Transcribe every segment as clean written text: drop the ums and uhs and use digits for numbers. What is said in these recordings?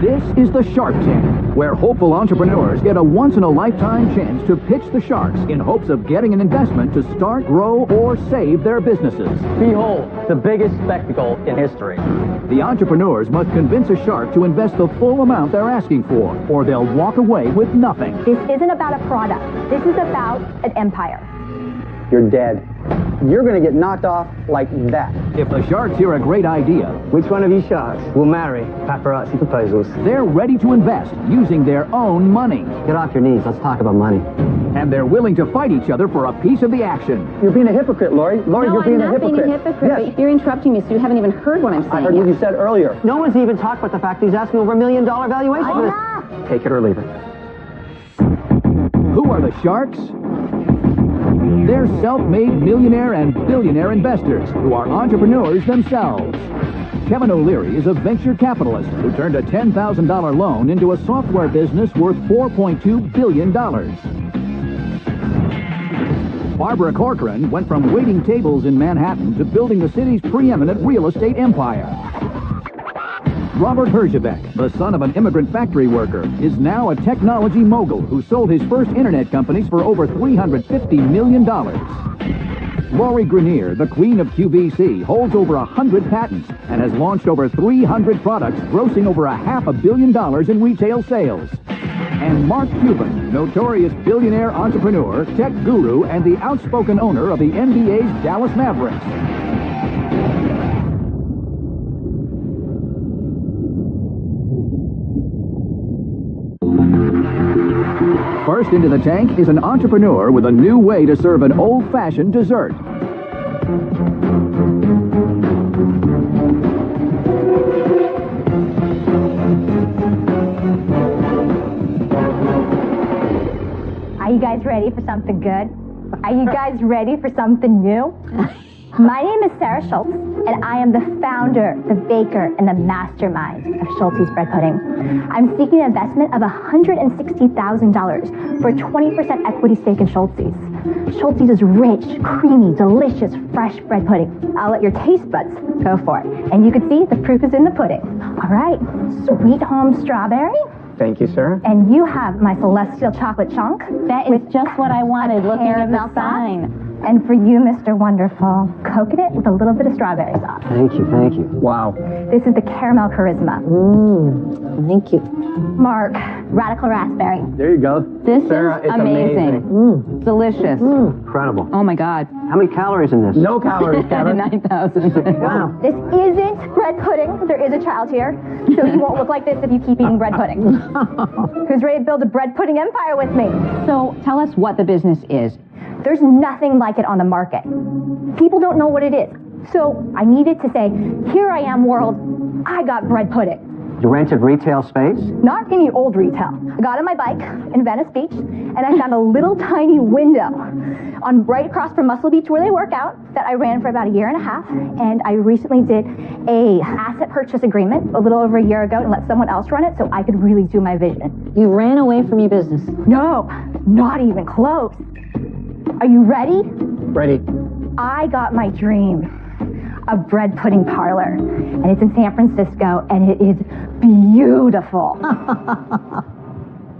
This is the Shark Tank, where hopeful entrepreneurs get a once-in-a-lifetime chance to pitch the sharks in hopes of getting an investment to start, grow, or save their businesses. Behold, the biggest spectacle in history. The entrepreneurs must convince a shark to invest the full amount they're asking for, or they'll walk away with nothing. This isn't about a product. This is about an empire. You're dead. You're going to get knocked off like that. If the sharks hear a great idea, Which one of you sharks will marry paparazzi proposals? they're ready to invest using their own money. Get off your knees. Let's talk about money. And they're willing to fight each other for a piece of the action. You're being a hypocrite, Lori. Lori, you're being a hypocrite. No, I'm not being a hypocrite. Yes. But you're interrupting me, so you haven't even heard what I'm saying. I heard what you said earlier. No one's even talked about the fact he's asking over $1 million valuation for this. Take it or leave it. Who are the sharks? They're self-made millionaire and billionaire investors who are entrepreneurs themselves. Kevin O'Leary is a venture capitalist who turned a $10,000 loan into a software business worth $4.2 billion. Barbara Corcoran went from waiting tables in Manhattan to building the city's preeminent real estate empire. Robert Herjavec, the son of an immigrant factory worker, is now a technology mogul who sold his first internet companies for over $350 million. Laurie Grenier, the queen of QVC, holds over 100 patents and has launched over 300 products, grossing over $500 million in retail sales. And Mark Cuban, notorious billionaire entrepreneur, tech guru, and the outspoken owner of the NBA's Dallas Mavericks. First into the tank is an entrepreneur with a new way to serve an old-fashioned dessert. Are you guys ready for something good? Are you guys ready for something new? My name is Sarah Schultz, and I am the founder, the baker, and the mastermind of Schultz's Bread Pudding. I'm seeking an investment of $160,000 for a 20% equity stake in Schultz's. Schultz's is rich, creamy, delicious, fresh bread pudding. I'll let your taste buds go for it. And you can see the proof is in the pudding. All right, sweet home strawberry. Thank you, sir. And you have my celestial chocolate chunk. That is just what I wanted, looking at the caramel sign. sauce. And for you, Mr. Wonderful, coconut with a little bit of strawberry sauce. Thank you, thank you. Wow. This is the caramel charisma. Thank you. Mark, radical raspberry. There you go. This Sarah, is it's amazing. Delicious. Incredible. Oh my God. How many calories in this? No calories, Kevin. 9,000. Wow. This isn't bread pudding. There is a child here, so you won't look like this if you keep eating bread pudding. Who's ready to build a bread pudding empire with me? So tell us what the business is. There's nothing like it on the market. People don't know what it is. So I needed to say, here I am, world. I got bread pudding. You rented retail space? Not any old retail. I got on my bike in Venice Beach, and I found a little tiny window right across from Muscle Beach where they work out that I ran for about 1.5 years. And I recently did a asset purchase agreement a little over 1 year ago and let someone else run it so I could really do my vision. You ran away from your business. No, not even close. Are you ready? Ready. I got my dream. A bread pudding parlor. And it's in San Francisco, and it is beautiful.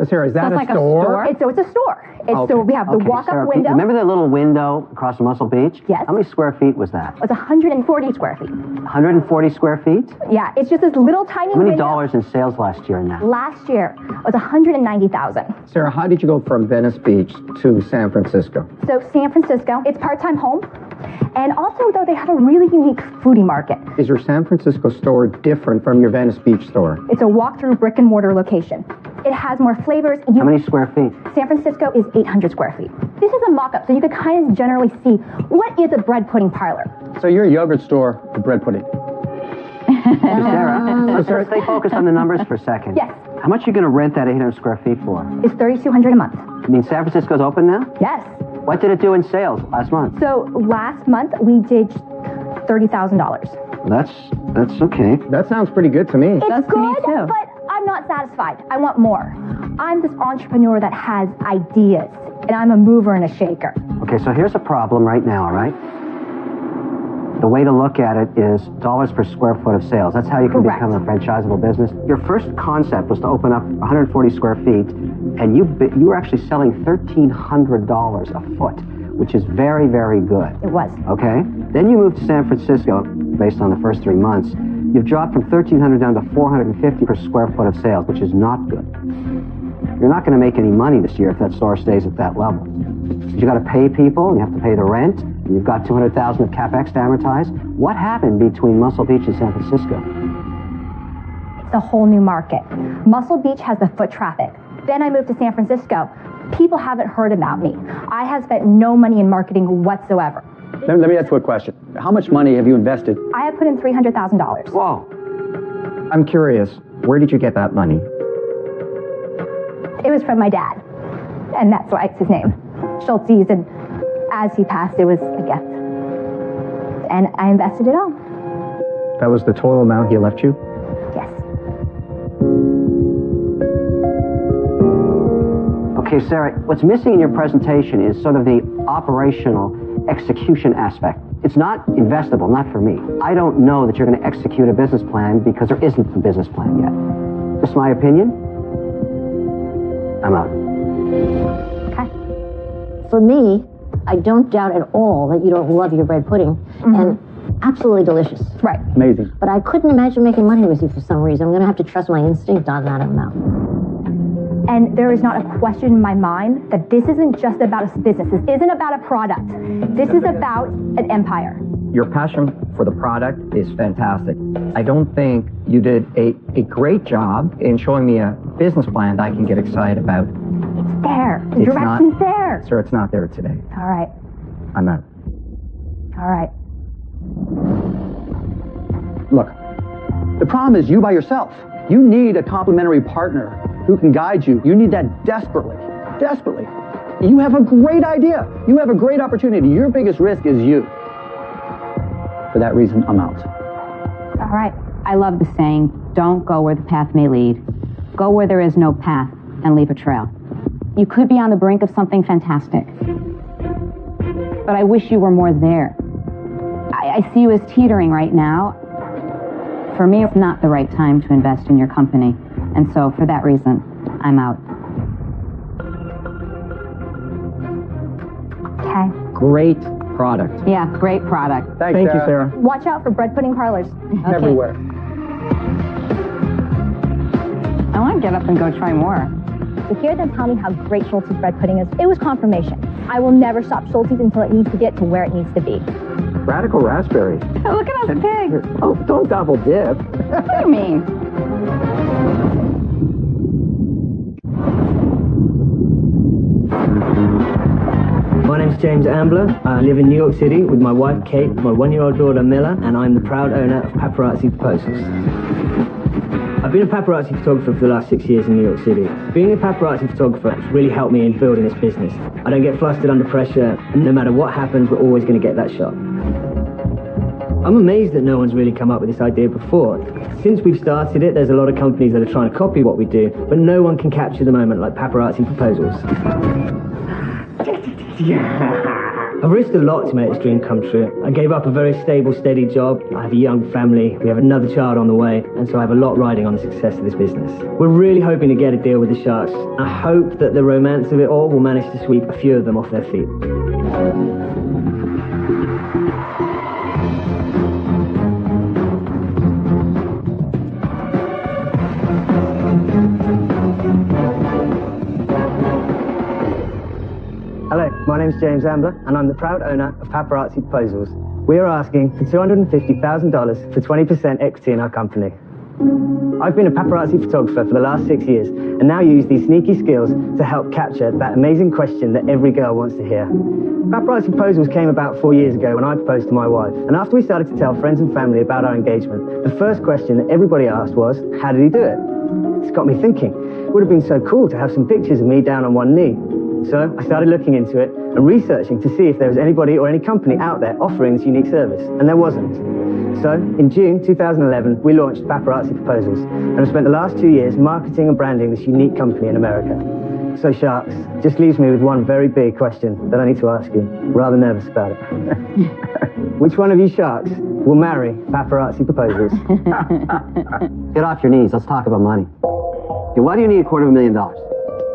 Sarah, is that Sounds like a store? It's a store. Okay. So we have the Okay, walk-up Sarah, window. Remember that little window across from Muscle Beach? Yes. How many square feet was that? It's 140 square feet. 140 square feet? Yeah, it's just this little tiny How many window. dollars in sales last year in that? Last year was 190,000. Sarah, how did you go from Venice Beach to San Francisco? So San Francisco, it's part-time home. And also, though, they have a really unique foodie market. Is your San Francisco store different from your Venice Beach store? It's a walk-through brick-and-mortar location. It has more flavors. How many square feet? San Francisco is 800 square feet. This is a mock-up, so you could kind of generally see what is a bread pudding parlor. So you're a yogurt store with bread pudding. Sarah, stay focused on the numbers for a second. Yes. How much are you going to rent that 800 square feet for? It's $3,200 a month. I mean, San Francisco's open now? Yes. What did it do in sales last month? So last month we did $30,000. That's okay. That sounds pretty good to me. It's Does to me good, too. but I'm not satisfied. I want more. I'm this entrepreneur that has ideas, and I'm a mover and a shaker. Okay, so here's a problem right now, all right? The way to look at it is dollars per square foot of sales. That's how you can Correct. become a franchisable business. Your first concept was to open up 140 square feet, and you were actually selling $1,300 a foot, which is very, very good. It was. Okay? Then you moved to San Francisco, based on the first 3 months. You've dropped from $1,300 down to $450 per square foot of sales, which is not good. You're not going to make any money this year if that store stays at that level. You got to pay people, and you have to pay the rent, and you've got $200,000 of capex to amortize. What happened between Muscle Beach and San Francisco? It's a whole new market. Muscle Beach has the foot traffic. Then I moved to San Francisco. People haven't heard about me. I have spent no money in marketing whatsoever. Let me ask you a question. How much money have you invested? I have put in $300,000. Whoa. I'm curious, where did you get that money? It was from my dad, and that's why it's his name, Schultes, and as he passed, it was a gift. And I invested it all. That was the total amount he left you? Yes. Okay, Sarah, what's missing in your presentation is sort of the operational execution aspect. It's not investable, not for me. I don't know that you're going to execute a business plan because there isn't a business plan yet. Just my opinion. I'm out. Okay. For me, I don't doubt at all that you don't love your bread pudding, and absolutely delicious. Right. Amazing. But I couldn't imagine making money with you for some reason. I'm going to have to trust my instinct on that amount. And there is not a question in my mind that this isn't just about a business. This isn't about a product. This is about an empire. Your passion for the product is fantastic. I don't think you did a great job in showing me a business plan that I can get excited about. It's there. The It's direction's not- there. Sir, it's not there today. All right. I'm out. All right. Look, the problem is you by yourself. You need a complementary partner who can guide you. You need that desperately, desperately. You have a great idea. You have a great opportunity. Your biggest risk is you. For that reason, I'm out. All right. I love the saying, don't go where the path may lead. Go where there is no path and leave a trail. You could be on the brink of something fantastic. But I wish you were more there. I see you as teetering right now. For me, it's not the right time to invest in your company. And so, for that reason, I'm out. Okay. Great product. Yeah, great product. Thank Thank you, Sarah. Watch out for bread pudding parlors. Everywhere. I want to get up and go try more. To hear them tell me how great Schultes bread pudding is, it was confirmation. I will never stop Schultes until it needs to get to where it needs to be. Radical raspberry. Look at us pigs. Oh, don't double dip. What do you mean? My name's James Ambler. I live in New York City with my wife Kate, my 1-year-old daughter Miller, and I'm the proud owner of Paparazzi Proposals. I've been a paparazzi photographer for the last 6 years in New York City. Being a paparazzi photographer has really helped me in building this business. I don't get flustered under pressure, and no matter what happens, we're always going to get that shot. I'm amazed that no one's really come up with this idea before. Since we've started it, there's a lot of companies that are trying to copy what we do, but no one can capture the moment like Paparazzi Proposals. I've risked a lot to make this dream come true. I gave up a very stable, steady job. I have a young family. We have another child on the way, and so I have a lot riding on the success of this business. We're really hoping to get a deal with the Sharks. I hope that the romance of it all will manage to sweep a few of them off their feet. Hello, my name's James Ambler, and I'm the proud owner of Paparazzi Proposals. We are asking for $250,000 for 20% equity in our company. I've been a paparazzi photographer for the last 6 years, and now use these sneaky skills to help capture that amazing question that every girl wants to hear. Paparazzi Proposals came about 4 years ago when I proposed to my wife, and after we started to tell friends and family about our engagement, the first question that everybody asked was, how did he do it? It's got me thinking. It would have been so cool to have some pictures of me down on one knee. So I started looking into it and researching to see if there was anybody or any company out there offering this unique service, and there wasn't. So in June 2011, we launched Paparazzi Proposals, and have spent the last 2 years marketing and branding this unique company in America. So Sharks, just leaves me with one very big question that I need to ask you. Rather nervous about it. Which one of you Sharks will marry paparazzi proposals? Get off your knees. Let's talk about money. Okay, why do you need $250,000?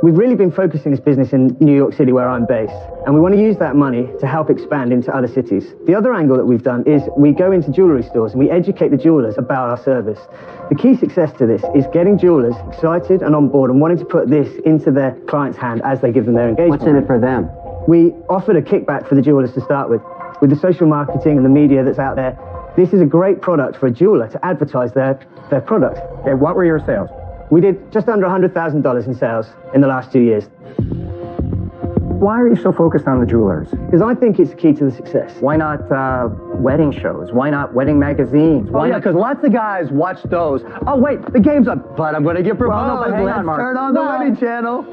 We've really been focusing this business in New York City, where I'm based, and we want to use that money to help expand into other cities. The other angle that we've done is we go into jewelry stores and we educate the jewelers about our service. The key success to this is getting jewelers excited and on board and wanting to put this into their client's hand as they give them their engagement. What's in it for them? We offered a kickback for the jewelers to start with. With the social marketing and the media that's out there, this is a great product for a jeweler to advertise their product. Okay, what were your sales? We did just under $100,000 in sales in the last 2 years. Why are you so focused on the jewelers? Because I think it's the key to the success. Why not wedding shows? Why not wedding magazines? Oh, yeah, because lots of guys watch those. Oh, wait, the game's up, but I'm going to get proposed. Well, no, but hang on, Mark. Turn on the wedding channel.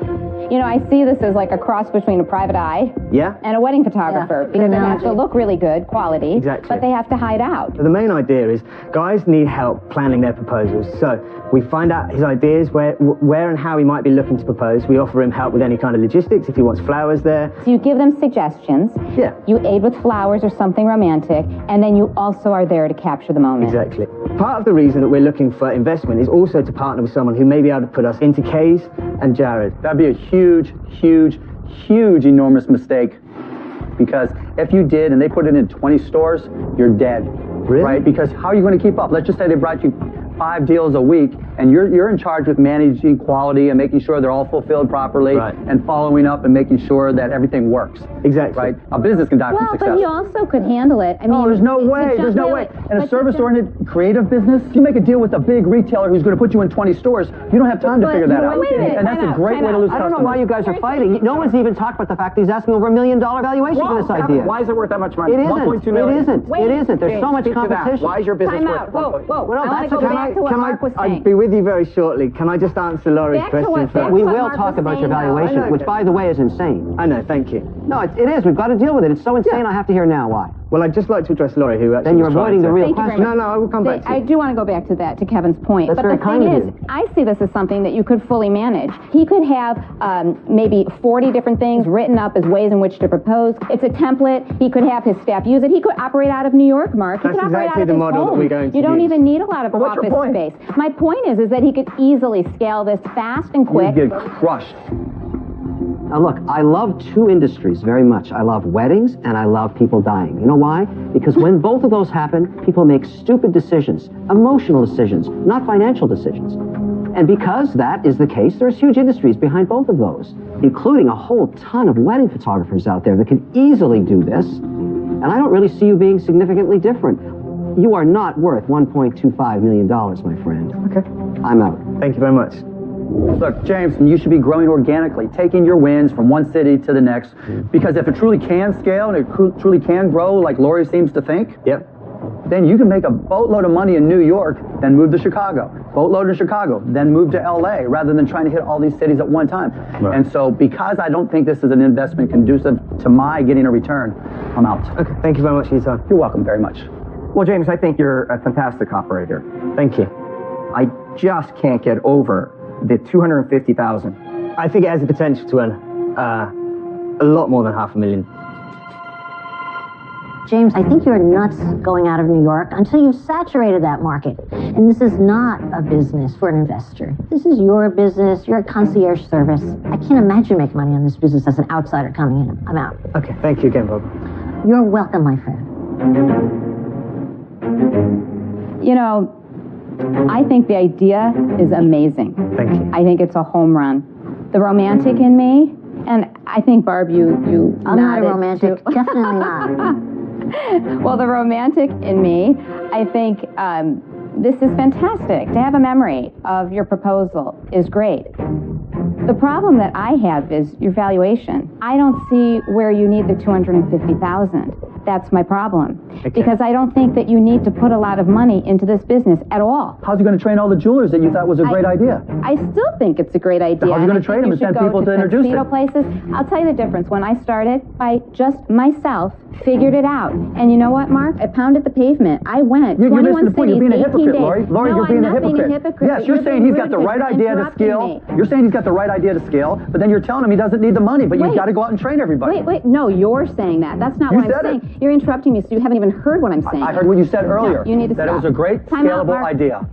You know, I see this as like a cross between a private eye Yeah? and a wedding photographer, because they have to look really good, quality, Exactly. but they have to hide out. The main idea is guys need help planning their proposals. So we find out his ideas, where and how he might be looking to propose. We offer him help with any kind of logistics, if he wants flowers there. So you give them suggestions, Yeah. you aid with flowers or something romantic, and then you also are there to capture the moment. Exactly. Part of the reason that we're looking for investment is also to partner with someone who may be able to put us into Kay's and Jared. That'd be a huge, enormous mistake. Because if you did and they put it in 20 stores, you're dead. Really? Right? Because how are you going to keep up? Let's just say they brought you 5 deals a week, and you're in charge with managing quality and making sure they're all fulfilled properly, Right. and following up and making sure that everything works. Exactly. Right? A business can die from Well, success. but you also could handle it. I mean, No, there's no to way. jump There's no in- way. In but a to service-oriented creative business, if you make a deal with a big retailer who's going to put you in 20 stores, you don't have time to But figure that out. wait a minute, And that's time a out, great time way to out. lose I don't know customers. why you guys are fighting. No one's even talked about the fact that he's asking over $1 million valuation for this idea. Why is it worth that much money? It 1.2 isn't. It million. isn't. Wait, It isn't. There's so James, much speak to that. competition. Why is your business Time worth out. Whoa, whoa. Well, I want that's to go okay. back to what Mark was I'll saying. be with you very shortly. Can I just answer Laurie's Back to question what- first? We what will Mark talk was about your saying, though. valuation, I know. which, by the way, is insane. I know, thank you. No, it is. We've got to deal with it. It's so insane. I have to hear now why. Well, I'd just like to address Laurie, who actually Then you're was trying avoiding the to- real Thank you very question. No, I will come back to I you. do want to go back to that, to Kevin's point. That's but very the kind thing of is, you. I see this as something that you could fully manage. He could have maybe 40 different things written up as ways in which to propose. It's a template. He could have his staff use it. He could operate out of New York, Mark. He That's could operate exactly out of the his model that home. we're going to You don't use. even need a lot of what's your office point? space. My point is that he could easily scale this fast and quick. You get crushed. Now look, I love two industries very much. I love weddings and I love people dying. You know why? Because when both of those happen, people make stupid decisions, emotional decisions, not financial decisions. And because that is the case, there's huge industries behind both of those, including a whole ton of wedding photographers out there that can easily do this. And I don't really see you being significantly different. You are not worth $1.25 million, my friend. Okay. I'm out. Thank you very much. Look, James, you should be growing organically, taking your wins from one city to the next, because if it truly can scale and it truly can grow like Laurie seems to think, Yep. then you can make a boatload of money in New York, then move to Chicago. Boatload in Chicago, then move to LA, rather than trying to hit all these cities at one time. Right. And so because I don't think this is an investment conducive to my getting a return, I'm out. Okay, thank you very much for your time. You're welcome very much. Well, James, I think you're a fantastic operator. Thank you. I just can't get over the $250,000. I think it has the potential to earn a lot more than $500,000. James, I think you're nuts going out of New York until you've saturated that market. And this is not a business for an investor. This is your business, your concierge service. I can't imagine making money on this business as an outsider coming in. I'm out. Okay, thank you again, Bob. You're welcome, my friend. You know, I think the idea is amazing. Thank you. I think it's a home run. The romantic in me, and I think, Barb, you I'm not a nodded romantic. to- Definitely not. Well, the romantic in me, I think this is fantastic. To have a memory of your proposal is great. The problem that I have is your valuation. I don't see where you need the $250,000. That's my problem. Okay. Because I don't think that you need to put a lot of money into this business at all. How's he going to train all the jewelers that you thought was a great idea? I still think it's a great idea. How's he gonna and I train think them you and send should go people to introduce tuxedo them? places. I'll tell you the difference. When I started, by just myself Figured it out. And you know what, Mark? I pounded the pavement. I went. You're 21 missing the point. cities, You're being a 18 hypocrite, days. Lori. Lori, No, you're being I'm not being a hypocrite. Yes, but you're saying he's got the rude right because idea you're to scale. interrupting me. You're saying he's got the right idea to scale, but then you're telling him he doesn't need the money, but you've Wait. got to go out and train everybody. Wait. No, you're saying that. That's not You what I'm said it. saying. You're interrupting me, so you haven't even heard what I'm saying. I heard what you said earlier. No, you need to that stop. it was a great, Time out, scalable Mark. idea.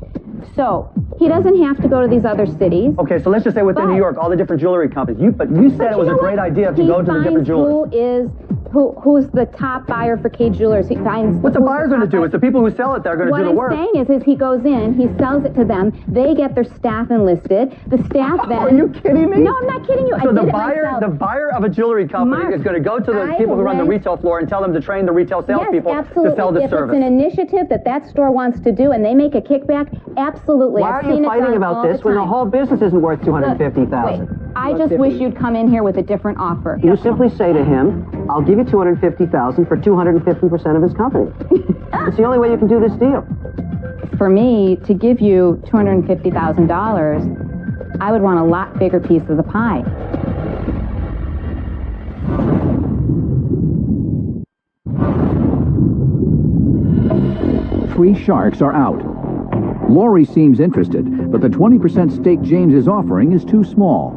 So, he doesn't have to go to these other cities. Okay, so let's just say within But- New York, all the different jewelry companies. But you said it was a great idea to go to the different jewelers. Who's the top buyer for K Jewelers? He finds What the buyer's going to do? It's the people who sell it that are going to do the work. What I'm saying is he goes in, he sells it to them, they get their staff enlisted, the staff then... Are you kidding me? No, I'm not kidding you. So I the did buyer, it the myself. buyer of a jewelry company Mark, is going to go to the I people who run the went- retail floor and tell them to train the retail salespeople Yes, absolutely. to sell the if service. it's an initiative that store wants to do and they make a kickback, absolutely. Why I've are you seen it fighting done about all this when the time. whole business isn't worth $250,000? Wait, I just wish you'd come in here with a different offer. You simply say to him, "I'll give you $250,000 for 250% of his company." It's the only way you can do this deal. For me to give you $250,000, I would want a lot bigger piece of the pie. Three sharks are out. Lori seems interested, but the 20% stake James is offering is too small.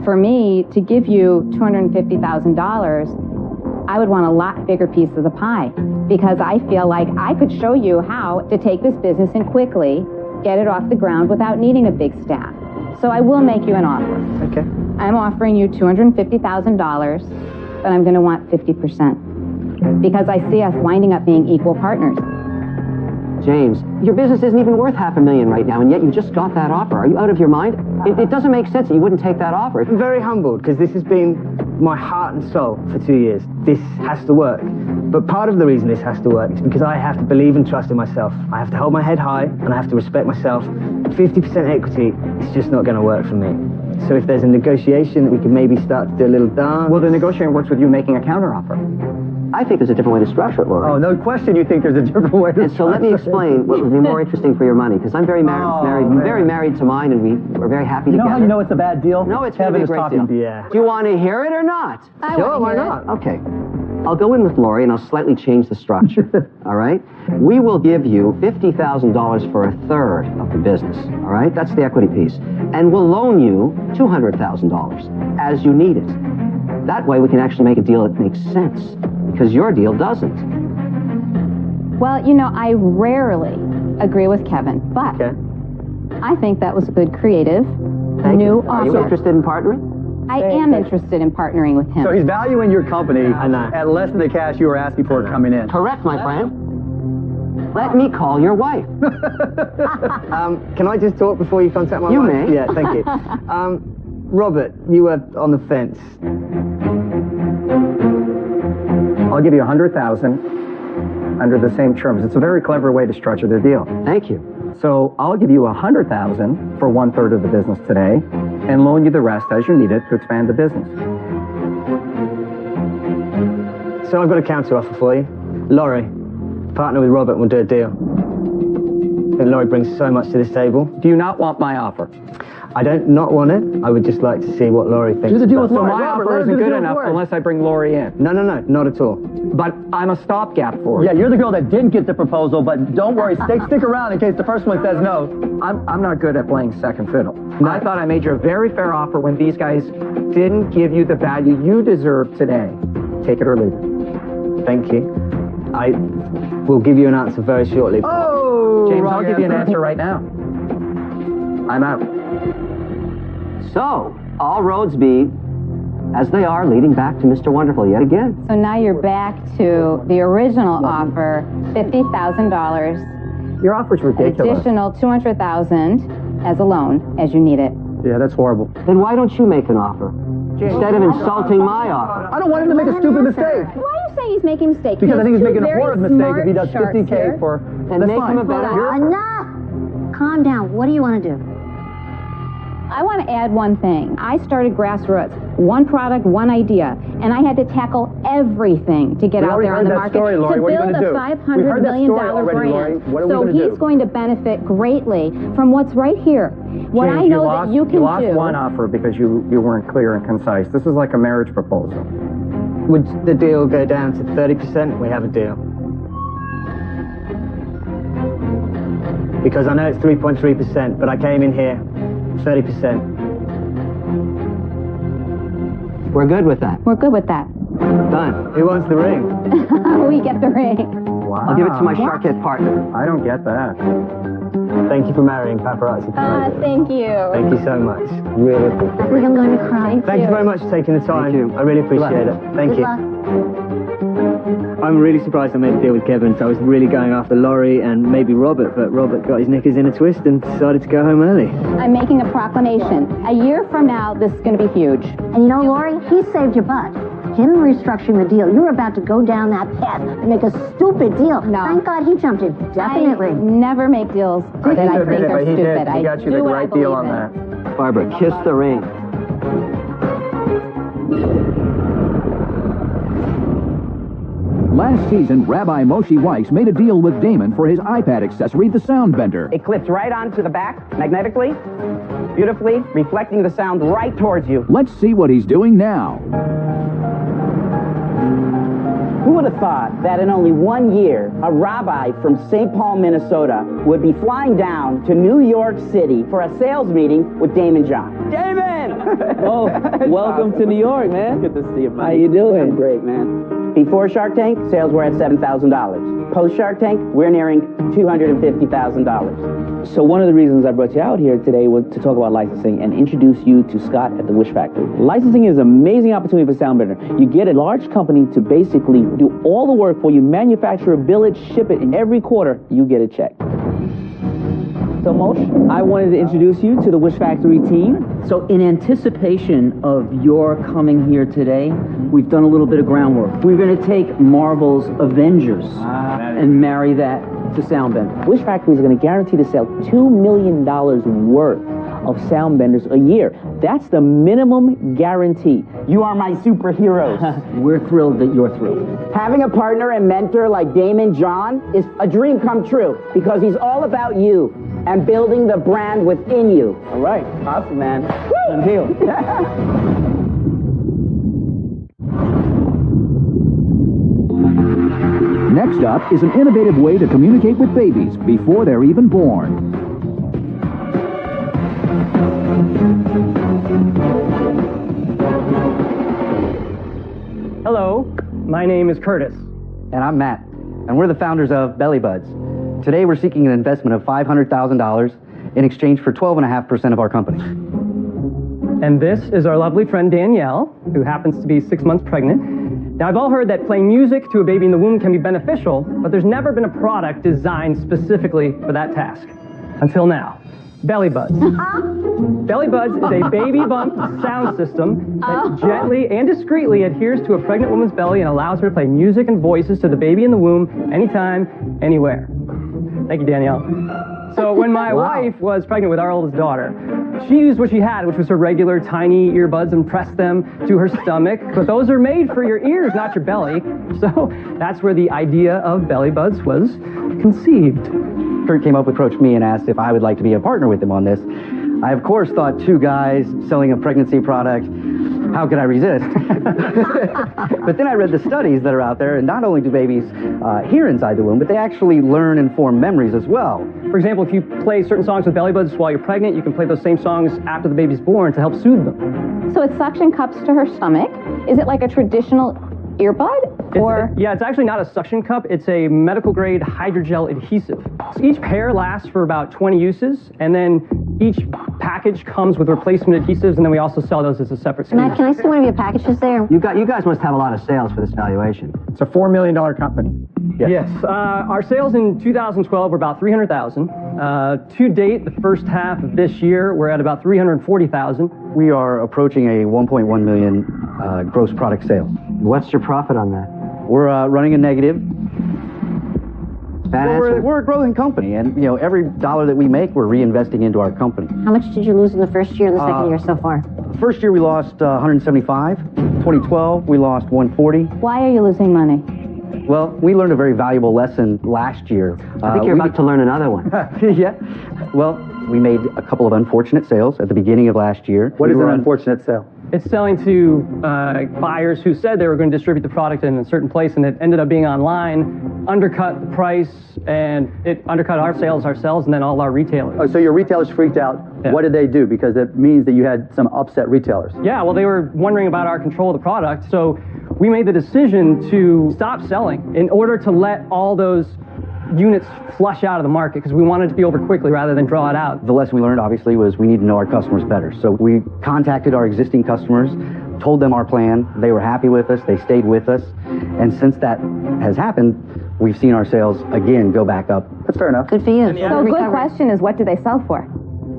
For me to give you $250,000, I would want a lot bigger piece of the pie because I feel like I could show you how to take this business and quickly get it off the ground without needing a big staff. So I will make you an offer. Okay. I'm offering you $250,000, but I'm going to want 50% because I see us winding up being equal partners. James, your business isn't even worth $500,000 right now, and yet you just got that offer. Are you out of your mind? It doesn't make sense that you wouldn't take that offer. I'm very humbled because this has been my heart and soul for 2 years. This has to work. But part of the reason this has to work is because I have to believe and trust in myself. I have to hold my head high and I have to respect myself. 50% equity is just not going to work for me. So if there's a negotiation that we can maybe start to do a little dance. Well, the negotiating works with you making a counteroffer. I think there's a different way to structure it, Laura. Oh, no question you think there's a different way to And so let me explain what would be more interesting for your money, because I'm very married to mine, and we're very happy You know together. how you know it's a bad deal? No, it's going to Kevin be a is great talking. deal. Yeah. Do you want to hear it or not? Sure, why not? Okay. I'll go in with Lori, and I'll slightly change the structure. All right? We will give you $50,000 for a third of the business. All right? That's the equity piece. And we'll loan you $200,000 as you need it. That way, we can actually make a deal that makes sense, because your deal doesn't. Well, you know, I rarely agree with Kevin, but Okay. I think that was a good creative Thank new you. Are you offer. interested in partnering? I am interested in partnering with him. So he's valuing your company know. at less than the cash you were asking for it coming in. Correct, my friend. Let me call your wife. Can I just talk before you contact my You wife? may. Yeah, thank you. Robert, you were on the fence. I'll give you $100,000 under the same terms. It's a very clever way to structure the deal. Thank you. So I'll give you $100,000 for 1/3 of the business today and loan you the rest as you need it to expand the business. So I've got a counter offer for you. Laurie, partner with Robert and we'll do a deal. I think Laurie brings so much to this table. Do you not want my offer? I don't not want it. I would just like to see what Laurie thinks. Do the deal with about it. Laurie. My Robert, offer let her isn't do the good deal with enough Laurie. unless I bring Lori in. No, not at all. But I'm a stopgap for Yeah, you. you're the girl that didn't get the proposal, but don't worry, stick around in case the first one says no. I'm not good at playing second fiddle. I thought I made you a very fair offer when these guys didn't give you the value you deserve today. Take it or leave it. Thank you. I will give you an answer very shortly. Oh, James, wrong I'll give you an answer right now. I'm out. So, all roads be as they are, leading back to Mr. Wonderful yet again. So now you're back to the original offer, $50,000, Your offer's ridiculous. additional $200,000 as a loan as you need it. Yeah, that's horrible. Then why don't you make an offer? Instead of insulting my offer. I don't want him to make a stupid mistake. Why are you saying he's making mistakes? Because I think he's making a very horrid mistake if he does smart 50K sharks for... And that's make fine. him a better... Enough! Calm down. What do you want to do? I want to add one thing. I started grassroots, one product, one idea, and I had to tackle everything to get We out already there on heard the that market story, Lori. to What are you build gonna a do? $500 We've heard that million story already, brand. Lori. What are we So gonna he's do? going to benefit greatly from what's right here. What James, I know lost, that you can you lost do. one offer because you weren't clear and concise. This is like a marriage proposal. Would the deal go down to 30%? We have a deal. Because I know it's 3.3%, but I came in here 30%. We're good with that. We're good with that. Done. Who wants the ring? We get the ring. Wow. I'll give it to my Shark Head partner. I don't get that. Thank you for marrying Paparazzi. Thank you. Thank you so much. Really I think I'm going to cry. Thank you very much for taking the time. Thank you. I really appreciate it. Thank Good you. luck. I'm really surprised I made a deal with Kevin. So I was really going after Laurie and maybe Robert, but Robert got his knickers in a twist and decided to go home early. I'm making a proclamation. A year from now, this is going to be huge. And you know, Lori, he saved your butt. Him restructuring the deal. You were about to go down that path and make a stupid deal. No. Thank God he jumped in. Definitely. I never make deals that I think are stupid. He got you the right deal on that. Barbara, kiss the ring. Last season, Rabbi Moshe Weiss made a deal with Damon for his iPad accessory, the Soundbender. It clips right onto the back, magnetically, beautifully, reflecting the sound right towards you. Let's see what he's doing now. Who would have thought that in only 1 year, a rabbi from St. Paul, Minnesota, would be flying down to New York City for a sales meeting with Damon John? Damon! Oh, welcome to New York, man. Good to see you, man. How you doing? I'm great, man. Before Shark Tank, sales were at $7,000. Post Shark Tank, we're nearing $250,000. So one of the reasons I brought you out here today was to talk about licensing and introduce you to Scott at the Wish Factory. Licensing is an amazing opportunity for Soundbender. You get a large company to basically do all the work for you, manufacture, bill it, ship it, and every quarter you get a check. So Moshe, I wanted to introduce you to the Wish Factory team. So in anticipation of your coming here today, we've done a little bit of groundwork. We're going to take Marvel's Avengers and marry that to Soundbender. Wish Factory is going to guarantee to sell $2 million worth of Soundbenders a year. That's the minimum guarantee. You are my superheroes. We're thrilled that you're thrilled. Having a partner and mentor like Damon John is a dream come true because he's all about you and building the brand within you. All right. Awesome, man. Done deal. Next up is an innovative way to communicate with babies before they're even born. Hello, my name is Curtis. And I'm Matt. And we're the founders of Belly Buds. Today we're seeking an investment of $500,000 in exchange for 12.5% of our company. And this is our lovely friend Danielle, who happens to be 6 months pregnant. Now, I've all heard that playing music to a baby in the womb can be beneficial, but there's never been a product designed specifically for that task. Until now. Belly Buds. Belly Buds is a baby bump sound system that gently and discreetly adheres to a pregnant woman's belly and allows her to play music and voices to the baby in the womb anytime, anywhere. Thank you, Danielle. So when my wife was pregnant with our oldest daughter, she used what she had, which was her regular tiny earbuds, and pressed them to her stomach. But those are made for your ears, not your belly. So that's where the idea of Belly Buds was conceived. Kurt approached me and asked if I would like to be a partner with him on this. I, of course, thought two guys selling a pregnancy product, how could I resist? But then I read the studies that are out there, and not only do babies hear inside the womb, but they actually learn and form memories as well. For example, if you play certain songs with Belly Buds while you're pregnant, you can play those same songs after the baby's born to help soothe them. So it's suction cups to her stomach. Is it like a traditional earbud? Yeah, it's actually not a suction cup. It's a medical-grade hydrogel adhesive. So each pair lasts for about 20 uses, and then each package comes with replacement adhesives, and then we also sell those as a separate SKU. Matt, can I see one of your packages there? You guys must have a lot of sales for this valuation. It's a $4 million company. Yes. Our sales in 2012 were about $300,000. To date, the first half of this year, we're at about $340,000. We are approaching a 1.1 million gross product sales. What's your profit on that? We're running a negative. Bad answer. We're a growing company, and every dollar that we make, we're reinvesting into our company. How much did you lose in the first year and the second year so far? First year we lost 175. 2012 we lost 140. Why are you losing money? Well, we learned a very valuable lesson last year. I think you're about to learn another one. Yeah. Well, we made a couple of unfortunate sales at the beginning of last year. What is an unfortunate sale? It's selling to buyers who said they were going to distribute the product in a certain place, and it ended up being online, undercut the price, and it undercut our sales ourselves and then all our retailers. Oh, so your retailers freaked out. Yeah. What did they do? Because it means that you had some upset retailers. Yeah, well, they were wondering about our control of the product, so we made the decision to stop selling in order to let all those units flush out of the market, because we wanted it to be over quickly rather than draw it out. The lesson we learned, obviously, was we need to know our customers better. So we contacted our existing customers, told them our plan. They were happy with us. They stayed with us. And since that has happened, we've seen our sales, again, go back up. That's fair enough. Good for you. So a good question is, what do they sell for?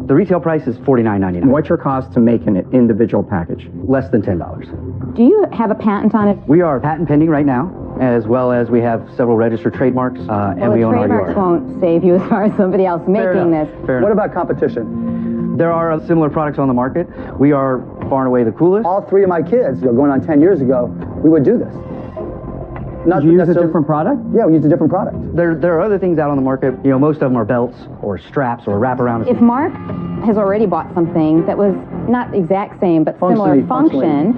The retail price is $49.99. What's your cost to make an individual package? Less than $10. Do you have a patent on it? We are patent pending right now, as well as we have several registered trademarks, and we own our trademarks yard. won't save you as far as somebody else making this. Fair What enough. about competition? There are similar products on the market. We are far and away the coolest. All three of my kids, going on 10 years ago, we would do this. Not Did you use a necessarily- different product? Yeah, we used a different product. There are other things out on the market. You know, most of them are belts or straps or wraparound. If Mark has already bought something that was not exact same, but similar function,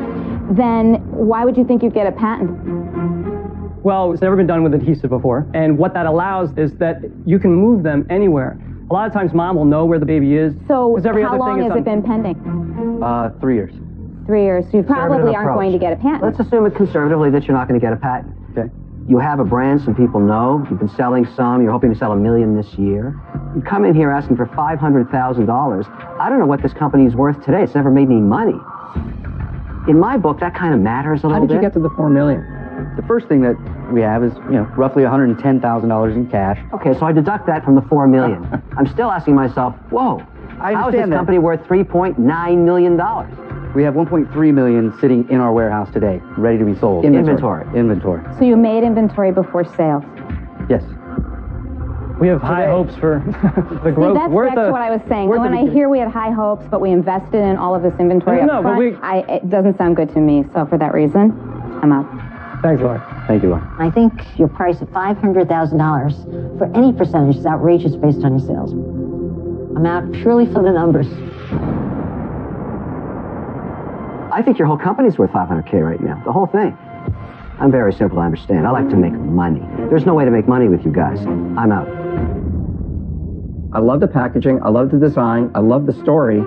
then why would you think you'd get a patent? Well, it's never been done with adhesive before, and what that allows is that you can move them anywhere. A lot of times mom will know where the baby is. So 'cause every how other long thing is has it on- been pending? 3 years. 3 years. So you probably aren't approach. going to get a patent. Let's assume it conservatively that you're not going to get a patent. Okay. You have a brand some people know. You've been selling some. You're hoping to sell 1 million this year. You come in here asking for $500,000. I don't know what this company is worth today. It's never made any money. In my book, that kind of matters a How little did you bit. get to the $4 million? The first thing that we have is, roughly $110,000 in cash. Okay, so I deduct that from the $4 million. I'm still asking myself, whoa, how is this company worth $3.9 million? We have $1.3 million sitting in our warehouse today, ready to be sold. Inventory. Inventory. So you made inventory before sales. Yes. We have high hopes for the growth. See, that's back to what I was saying. When I hear we had high hopes, but we invested in all of this inventory No, up but front, it doesn't sound good to me. So for that reason, I'm out. Thanks, Laura. Thank you, Laura. I think your price of $500,000 for any percentage is outrageous based on your sales. I'm out purely for the numbers. I think your whole company's worth $500K right now. The whole thing. I'm very simple to understand. I like to make money. There's no way to make money with you guys. I'm out. I love the packaging. I love the design. I love the story.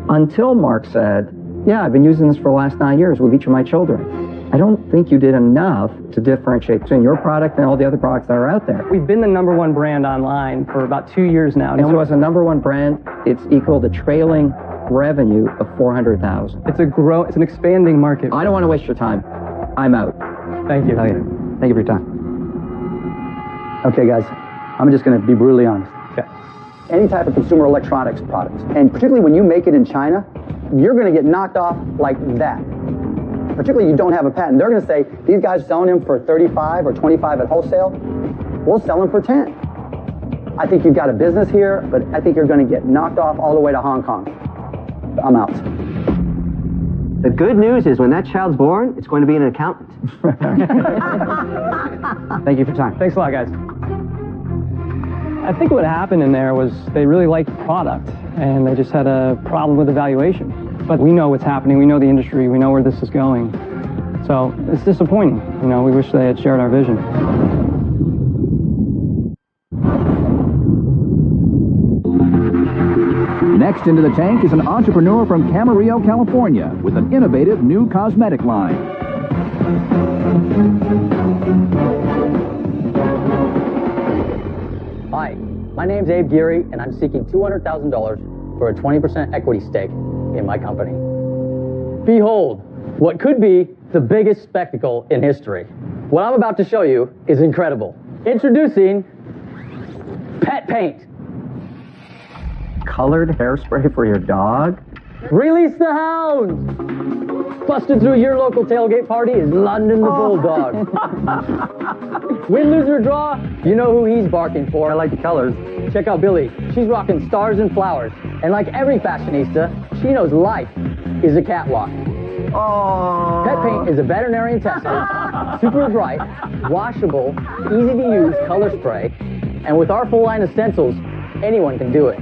Until Mark said, yeah, I've been using this for the last 9 years with each of my children. I don't think you did enough to differentiate between your product and all the other products that are out there. We've been the #1 brand online for about 2 years now. And so as a #1 brand, it's equal to trailing revenue of $400,000. It's an expanding market. I don't want to waste your time. I'm out. Thank you. Thank you for your time. Okay, guys, I'm just going to be brutally honest. Okay. Any type of consumer electronics products, and particularly when you make it in China, you're going to get knocked off like that. Particularly you don't have a patent. They're going to say, these guys are selling them for 35 or 25 at wholesale. We'll sell them for 10. I think you've got a business here, but I think you're going to get knocked off all the way to Hong Kong. I'm out. The good news is when that child's born, it's going to be an accountant. Thank you for your time. Thanks a lot, guys. I think what happened in there was they really liked the product, and they just had a problem with the valuation. But we know what's happening. We know the industry. We know where this is going. So it's disappointing. We wish they had shared our vision. Next into the tank is an entrepreneur from Camarillo, California, with an innovative new cosmetic line. Hi, my name's Abe Geary, and I'm seeking $200,000 for a 20% equity stake in my company. Behold, what could be the biggest spectacle in history. What I'm about to show you is incredible. Introducing Pet Paint. Colored hairspray for your dog? Release the hounds! Busted through your local tailgate party is London the Bulldog. Win, lose, or draw, you know who he's barking for. I like the colors. Check out Billy. She's rocking stars and flowers. And like every fashionista, she knows life is a catwalk. Oh. Pet Paint is a veterinarian tested, super bright, washable, easy to use color spray. And with our full line of stencils, anyone can do it.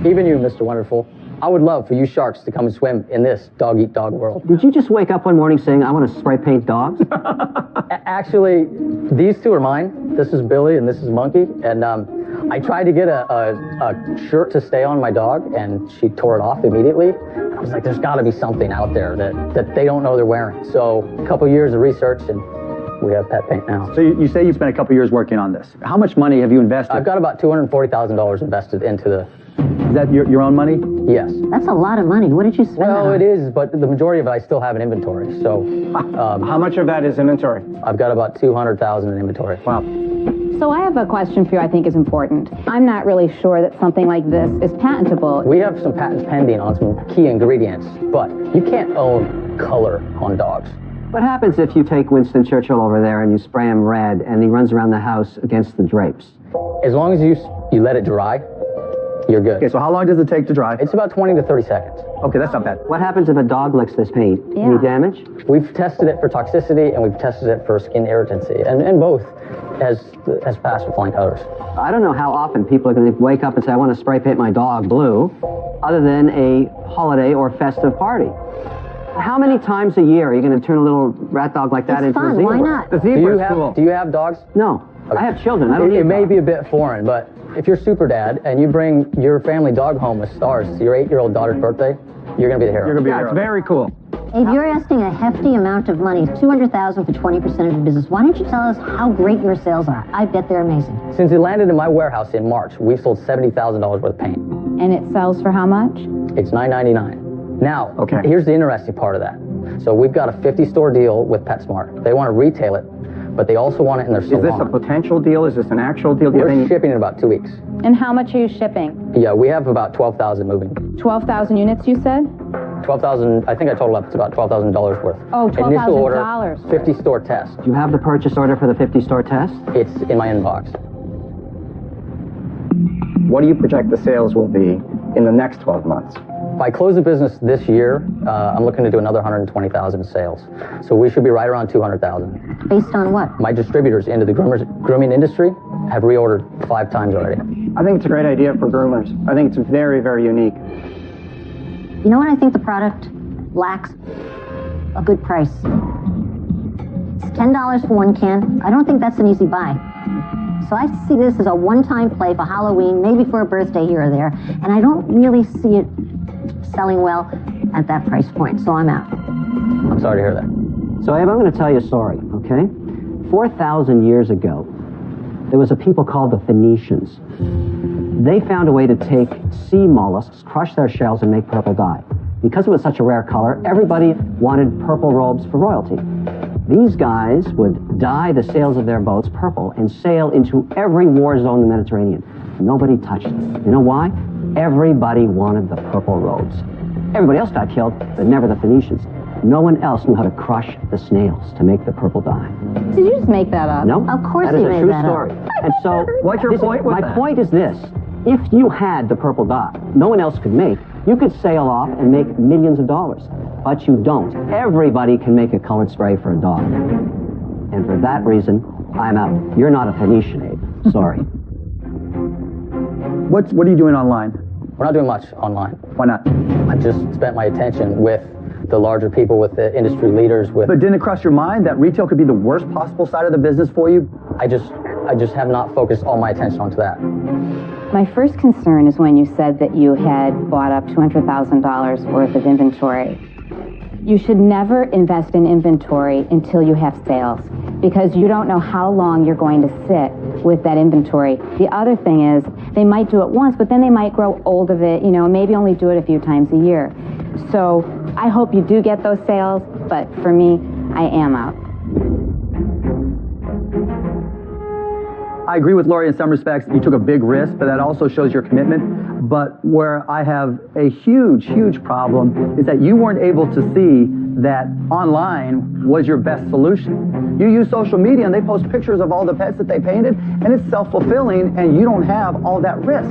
Even you, Mr. Wonderful. I would love for you sharks to come and swim in this dog-eat-dog world. Did you just wake up one morning saying, I want to spray paint dogs? Actually, these two are mine. This is Billy and this is Monkey. And I tried to get a shirt to stay on my dog, and she tore it off immediately. I was like, there's got to be something out there that they don't know they're wearing. So a couple years of research, and we have pet paint now. So you say you spent a couple years working on this. How much money have you invested? I've got about $240,000 invested into the... Is that your own money? Yes. That's a lot of money. What did you spend Well, on? it is, but the majority of it I still have in inventory. So How much of that is inventory? I've got about $200,000 in inventory. Wow. So I have a question for you I think is important. I'm not really sure that something like this is patentable. We have some patents pending on some key ingredients, but you can't own color on dogs. What happens if you take Winston Churchill over there and you spray him red and he runs around the house against the drapes? As long as you let it dry, you're good. Okay, so how long does it take to dry? It's about 20 to 30 seconds. Okay, that's not bad. What happens if a dog licks this paint? Any damage? We've tested it for toxicity and we've tested it for skin irritancy, and both has passed with flying colors. I don't know how often people are going to wake up and say, I want to spray paint my dog blue, other than a holiday or festive party. How many times a year are you going to turn a little rat dog like that into a zebra? Why not? The zebra's cool. Do you have dogs? No. Okay. I have children. I don't need It may dogs. be a bit foreign, but if you're super dad and you bring your family dog home with stars to your 8-year-old daughter's birthday, you're going to be the hero. You're going to be Yeah, it's very cool. If you're asking a hefty amount of money, $200,000 for 20% of your business, why don't you tell us how great your sales are? I bet they're amazing. Since it landed in my warehouse in March, we've sold $70,000 worth of paint. And it sells for how much? It's $9.99. Now, Okay. here's the interesting part of that. So we've got a 50-store deal with PetSmart. They want to retail it, but they also want it in their salon. Is this a potential deal? Is this an actual deal? Do you have We're any... shipping in about 2 weeks. And how much are you shipping? Yeah, we have about 12,000 moving. 12,000 units, you said? 12,000, I think I totaled up to about $12,000 worth. Oh, Initial order, $12,000. 50-store test. Do you have the purchase order for the 50-store test? It's in my inbox. What do you project the sales will be in the next 12 months? If I close the business this year, I'm looking to do another 120,000 in sales. So we should be right around 200,000. Based on what? My distributors into the grooming industry have reordered 5 times already. I think it's a great idea for groomers. I think it's very, very unique. You know what I think the product lacks? A good price. It's $10 for one can. I don't think that's an easy buy. So I see this as a one-time play for Halloween, maybe for a birthday here or there, and I don't really see it selling well at that price point, so I'm out. I'm sorry to hear that. So, Abe, I'm going to tell you a story, okay? 4,000 years ago, there was a people called the Phoenicians. They found a way to take sea mollusks, crush their shells, and make purple dye. Because it was such a rare color, everybody wanted purple robes for royalty. These guys would dye the sails of their boats purple and sail into every war zone in the Mediterranean. Nobody touched them. You know why? Everybody wanted the purple robes. Everybody else got killed, but never the Phoenicians. No one else knew how to crush the snails to make the purple dye. Did you just make that up? No, Of course that is he a made true that up. story. And so, What's your point with my that? point is this: if you had the purple dye, no one else could make. You could sail off and make millions of dollars, but you don't. Everybody can make a colored spray for a dog, and for that reason, I'm out. You're not a Phoenician, Abe. Sorry. What are you doing online? We're not doing much online. Why not? I just spent my attention with the larger people, with the industry leaders, with... But didn't it cross your mind that retail could be the worst possible side of the business for you? I just have not focused all my attention onto that. My first concern is when you said that you had bought up $200,000 worth of inventory. You should never invest in inventory until you have sales, because you don't know how long you're going to sit with that inventory. The other thing is, they might do it once, but then they might grow old of it, maybe only do it a few times a year. So I hope you do get those sales, but for me, I am out. I agree with Lori in some respects. You took a big risk, but that also shows your commitment. But where I have a huge, huge problem is that you weren't able to see that online was your best solution. You use social media and they post pictures of all the pets that they painted, and it's self-fulfilling and you don't have all that risk.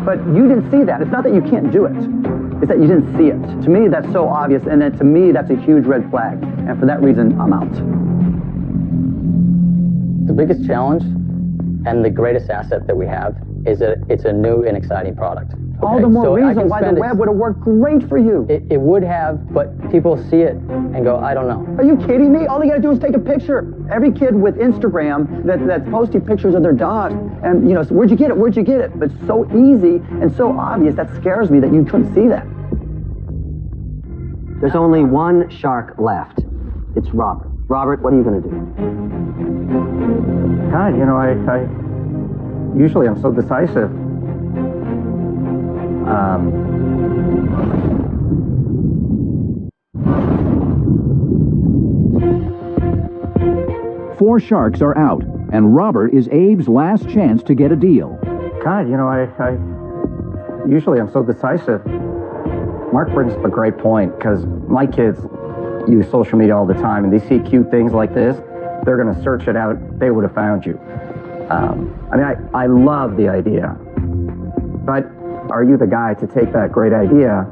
But you didn't see that. It's not that you can't do it. It's that you didn't see it. To me, that's so obvious, and to me, that's a huge red flag. And for that reason, I'm out. The biggest challenge and the greatest asset that we have is that it's a new and exciting product. All the more reason why the web would have worked great for you. It would have, but people see it and go, I don't know. Are you kidding me? All they gotta do is take a picture. Every kid with Instagram that's posting pictures of their dog, and so where'd you get it? Where'd you get it? But it's so easy and so obvious. That scares me that you couldn't see that. There's only one shark left. It's Robert. Robert, what are you going to do? God, I usually I'm so decisive. Four sharks are out, and Robert is Abe's last chance to get a deal. God, I usually I'm so decisive. Mark brings up a great point, because my kids use social media all the time, and they see cute things like this, they're going to search it out. They would have found you. I love the idea, but are you the guy to take that great idea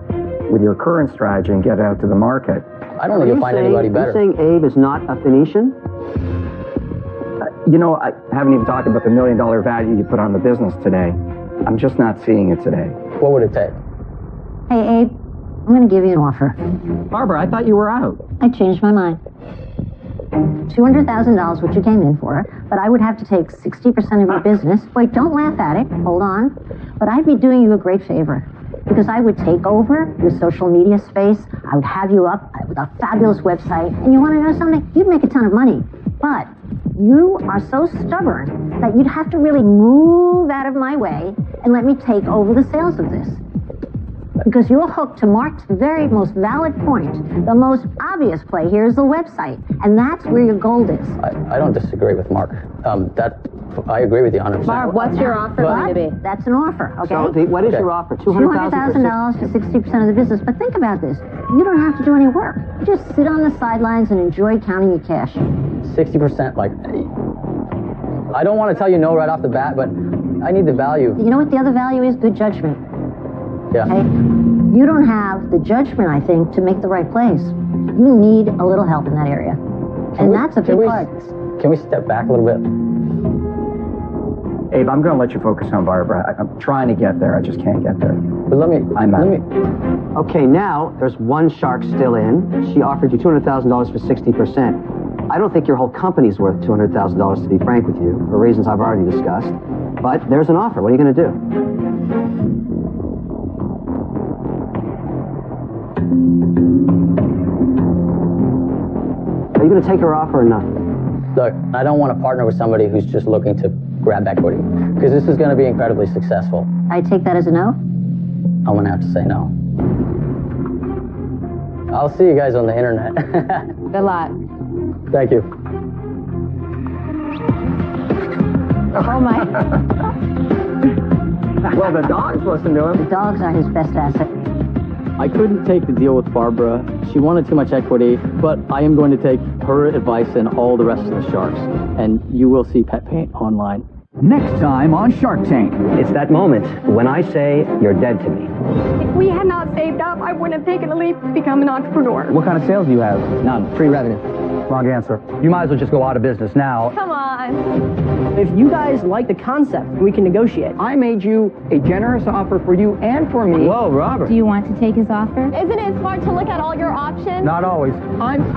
with your current strategy and get it out to the market? I don't think you'll find anybody better. Are you saying Abe is not a Phoenician? I haven't even talked about the $1 million value you put on the business today. I'm just not seeing it today. What would it take? Hey, Abe, I'm going to give you an offer. Barbara, I thought you were out. I changed my mind. $200,000, which you came in for, but I would have to take 60% of your business. Wait, don't laugh at it. Hold on. But I'd be doing you a great favor, because I would take over your social media space. I would have you up with a fabulous website. And you want to know something? You'd make a ton of money. But you are so stubborn that you'd have to really move out of my way and let me take over the sales of this. Because you're hooked to Mark's very most valid point. The most obvious play here is the website, and that's where your gold is. I don't disagree with Mark. I agree with you 100%. Barb, what's your offer going to be? That's an offer, okay? So what is your offer? $200,000 for 60% of the business. But think about this. You don't have to do any work. You just sit on the sidelines and enjoy counting your cash. 60%, I don't want to tell you no right off the bat, but I need the value. You know what the other value is? Good judgment. Yeah. Okay? You don't have the judgment, I think, to make the right plays. You need a little help in that area. That's a big part. Can we step back a little bit? Abe, I'm going to let you focus on Barbara. I'm trying to get there. I just can't get there. But I'm out. Okay, now there's one shark still in. She offered you $200,000 for 60%. I don't think your whole company's worth $200,000, to be frank with you, for reasons I've already discussed. But there's an offer. What are you going to do? Are you going to take her offer or not? Look, I don't want to partner with somebody who's just looking to grab equity, because this is going to be incredibly successful. I take that as a no? I'm going to have to say no. I'll see you guys on the internet. Good luck. Thank you. Oh, my. Well, the dogs listen to him. The dogs are his best asset. I couldn't take the deal with Barbara. She wanted too much equity, but I am going to take her advice and all the rest of the sharks. And you will see Pet Paint online. Next time on Shark Tank. It's that moment when I say you're dead to me. If we had not saved up, I wouldn't have taken a leap to become an entrepreneur. What kind of sales do you have? None. Free revenue. Wrong answer. You might as well just go out of business now. Come on. If you guys like the concept, we can negotiate. I made you a generous offer for you and for me. Whoa, Robert. Do you want to take his offer? Isn't it smart to look at all your options? Not always. I'm